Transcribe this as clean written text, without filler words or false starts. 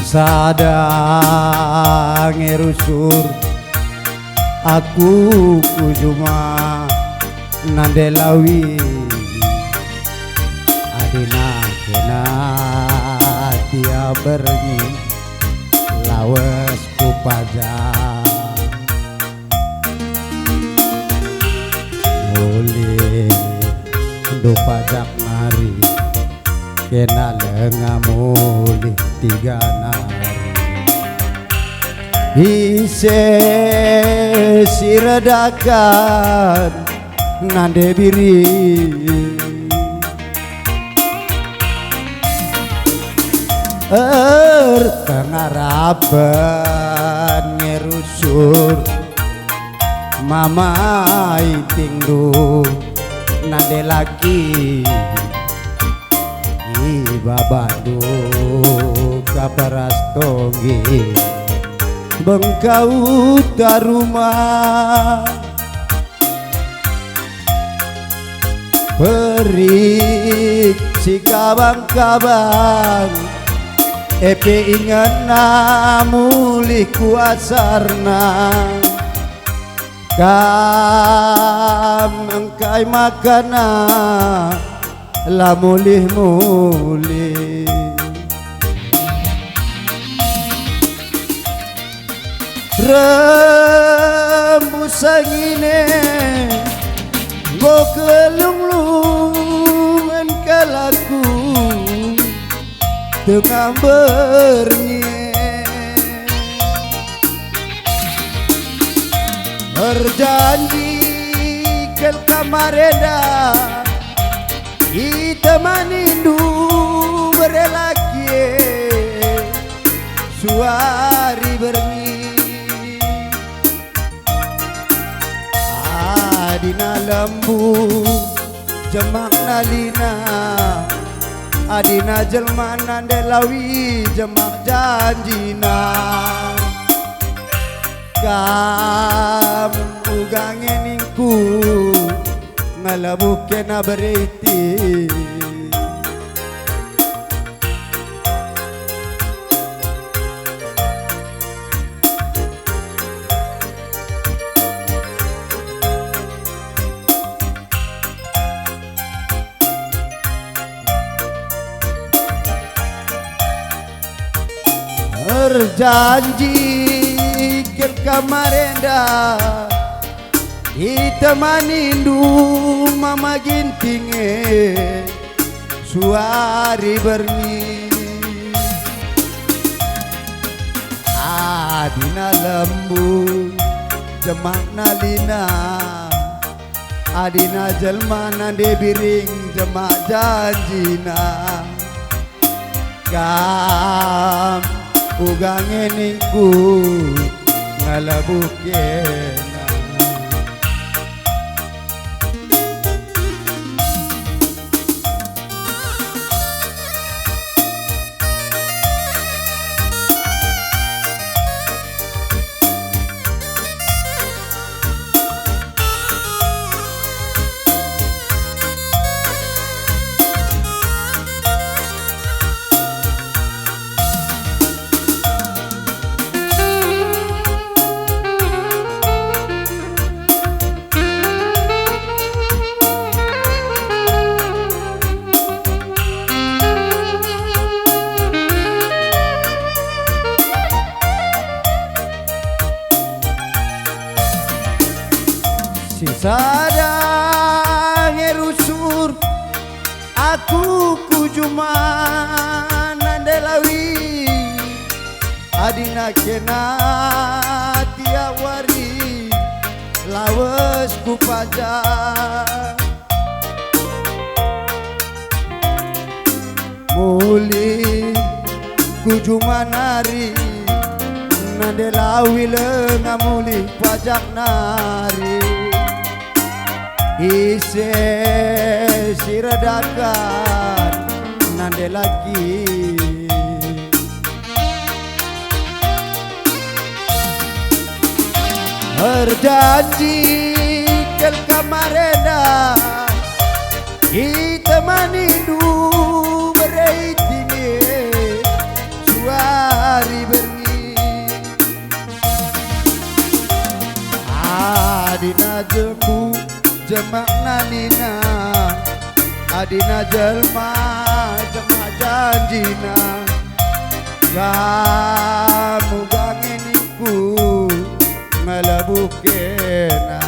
sadang erusur aku kujuma nandelawi adina kena dia bernyi lawas ku pajak boleh do pajak nari kena lenga mulih tiga nari ise siradakan nande biri pengarapan ngerusur mama itingdu nande lagi ibabadu kaparastongi bengkau tarumah perik si kabang-kabang epe ingat namulih kuasarna kam engkai makana la mulih-mulih rembusan ini go kelung-lungan kalaku tengah bernyi berjanji kel kamareda itemanindu berelaki suari bernyi adina lembu jemak nalina adina jelma nandelawi jemak janjina kam ugange ningku ngalabuke na beriti berjanji ke kamarenda itemanindu mama gintinge suari bernyi adina lembu jemak nalina adina jelma nande biring jemak janjina kam ugange ningku ngalabukena sadang erusur aku kujuma nandelawi adina kena tiawari lawas ku pajak muli kujuma nari nandelawi lenga muli pajak nari ise siradakan nande lagi berjanji kel kamareda itemani du bereitinge suara Adina jeku jemak nanina, adina jelma jemak janjina. Kamu gangeniku melebukena.